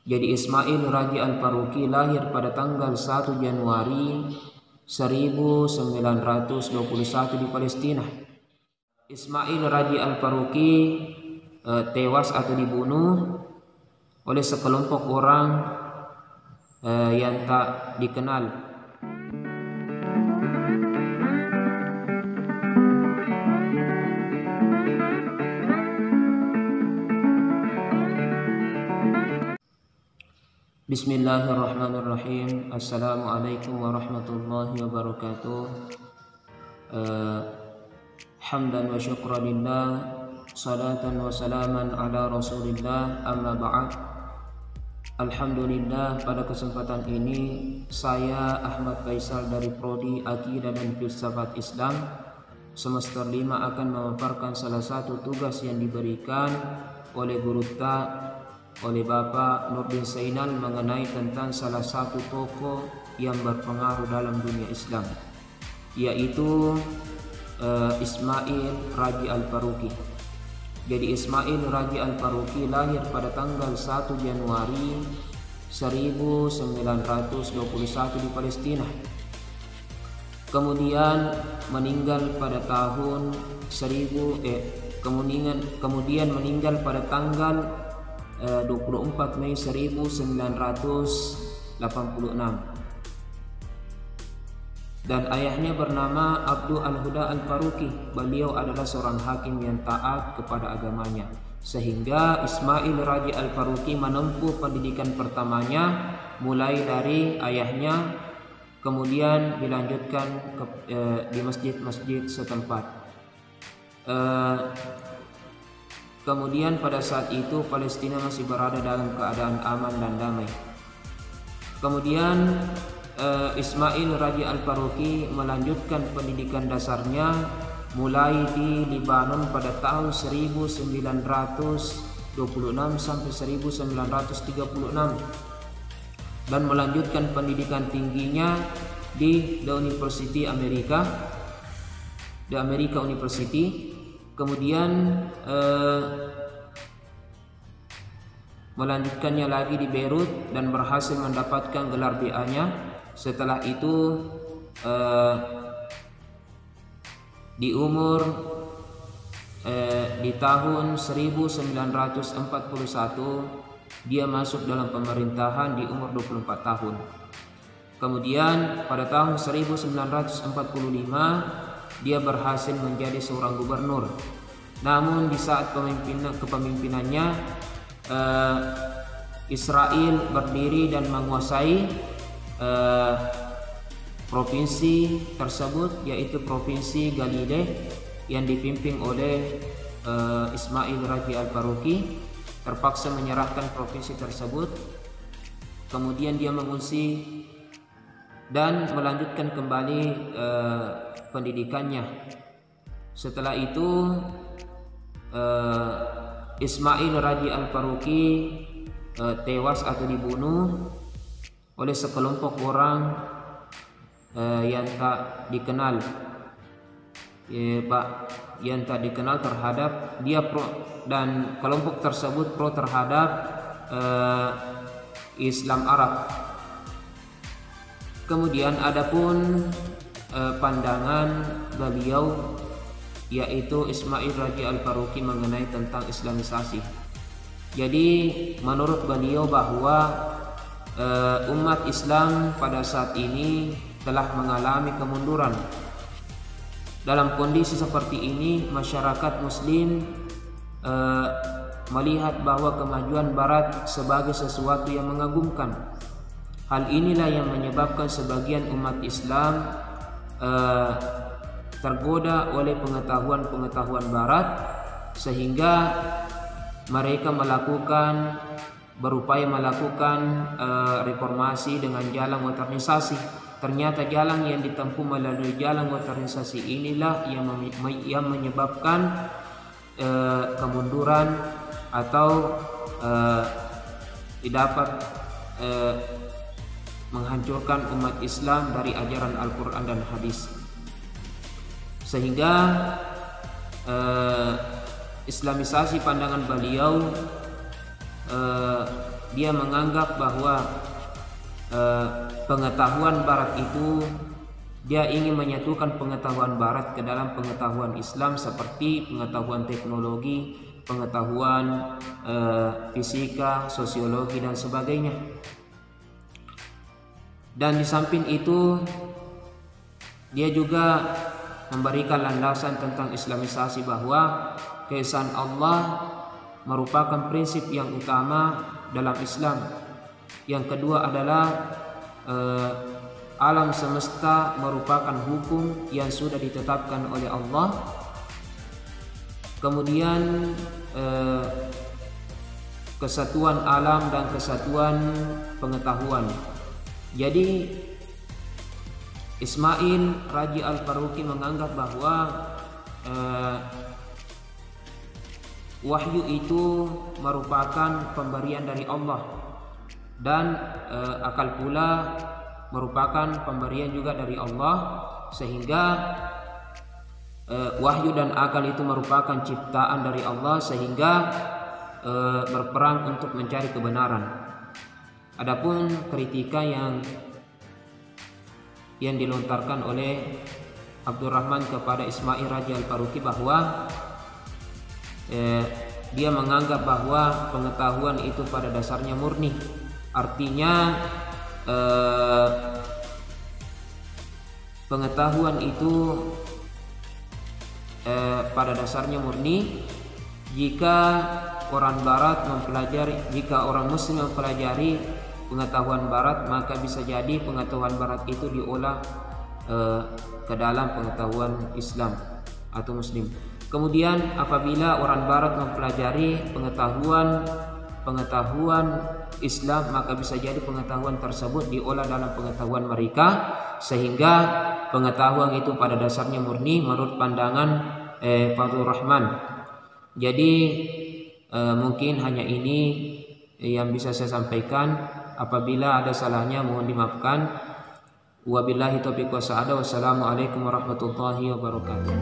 Jadi Ismail Raji Al-Faruqi lahir pada tanggal 1 Januari 1921 di Palestina. Ismail Raji Al-Faruqi tewas atau dibunuh oleh sekelompok orang yang tak dikenal. Bismillahirrahmanirrahim. Assalamualaikum warahmatullahi wabarakatuh. Hamdan wa syukran lillah, salatan wa salaman ala rasulillah, amma ba'd. Alhamdulillah, pada kesempatan ini saya Ahmad Faisal dari Prodi Akidah dan Filsafat Islam semester 5 akan memaparkan salah satu tugas yang diberikan oleh guru oleh Bapak Nurdin Zainal mengenai tentang salah satu tokoh yang berpengaruh dalam dunia Islam, yaitu Ismail Raji Al-Faruqi. Jadi Ismail Raji Al-Faruqi lahir pada tanggal 1 Januari 1921 di Palestina. Kemudian meninggal pada tahun kemudian meninggal pada tanggal 24 Mei 1986. Dan ayahnya bernama Abdul Al-Huda Al-Faruqi. Beliau adalah seorang hakim yang taat kepada agamanya, sehingga Ismail Raji Al-Faruqi menempuh pendidikan pertamanya mulai dari ayahnya, kemudian dilanjutkan di masjid-masjid setempat. Kemudian pada saat itu Palestina masih berada dalam keadaan aman dan damai. Kemudian Ismail Raji Al-Faruqi melanjutkan pendidikan dasarnya mulai di Lebanon pada tahun 1926 sampai 1936 dan melanjutkan pendidikan tingginya di The America University. Kemudian melanjutkannya lagi di Beirut dan berhasil mendapatkan gelar BA-nya. Setelah itu di tahun 1941 dia masuk dalam pemerintahan di umur 24 tahun. Kemudian pada tahun 1945 dia berhasil menjadi seorang gubernur. Namun di saat kepemimpinannya Israel berdiri dan menguasai provinsi tersebut, yaitu provinsi Galilea yang dipimpin oleh Ismail Raji Al-Faruqi. Terpaksa menyerahkan provinsi tersebut. Kemudian dia mengungsi dan melanjutkan kembali pendidikannya. Setelah itu Ismail Raji Al-Faruqi tewas atau dibunuh oleh sekelompok orang yang tak dikenal, terhadap dia dan kelompok tersebut pro terhadap Islam Arab. Kemudian adapun pandangan beliau, yaitu Ismail Raji Al-Faruqi mengenai tentang Islamisasi. Jadi menurut beliau bahwa umat Islam pada saat ini telah mengalami kemunduran. Dalam kondisi seperti ini, masyarakat Muslim melihat bahwa kemajuan Barat sebagai sesuatu yang mengagumkan. Hal inilah yang menyebabkan sebagian umat Islam tergoda oleh pengetahuan Barat, sehingga mereka berupaya melakukan reformasi dengan jalan modernisasi. Ternyata jalan yang ditempuh melalui jalan modernisasi inilah yang menyebabkan kemunduran atau dapat menghancurkan umat Islam dari ajaran Al-Quran dan Hadis. Sehingga Islamisasi pandangan beliau dia menganggap bahwa pengetahuan barat itu, dia ingin menyatukan pengetahuan barat ke dalam pengetahuan Islam, seperti pengetahuan teknologi, pengetahuan fisika, sosiologi dan sebagainya. Dan di samping itu dia juga memberikan landasan tentang Islamisasi, bahwa keesaan Allah merupakan prinsip yang utama dalam Islam. Yang kedua adalah alam semesta merupakan hukum yang sudah ditetapkan oleh Allah. Kemudian kesatuan alam dan kesatuan pengetahuan. Jadi Ismail Raji Al-Faruqi menganggap bahwa wahyu itu merupakan pemberian dari Allah, dan akal pula merupakan pemberian juga dari Allah, sehingga wahyu dan akal itu merupakan ciptaan dari Allah, sehingga berperang untuk mencari kebenaran. Adapun kritika yang dilontarkan oleh Abdurrahman kepada Ismail Raji Al-Faruqi, bahwa dia menganggap bahwa pengetahuan itu pada dasarnya murni. Artinya pengetahuan itu pada dasarnya murni. Jika orang barat mempelajari, jika orang muslim mempelajari pengetahuan barat, maka bisa jadi pengetahuan barat itu diolah ke dalam pengetahuan Islam atau muslim. Kemudian apabila orang barat mempelajari pengetahuan Islam, maka bisa jadi pengetahuan tersebut diolah dalam pengetahuan mereka, sehingga pengetahuan itu pada dasarnya murni menurut pandangan Fadlur Rahman. Jadi mungkin hanya ini yang bisa saya sampaikan. Apabila ada salahnya mohon dimaafkan. Wabillahi taufiq wa sa'ada. Wassalamualaikum warahmatullahi wabarakatuh.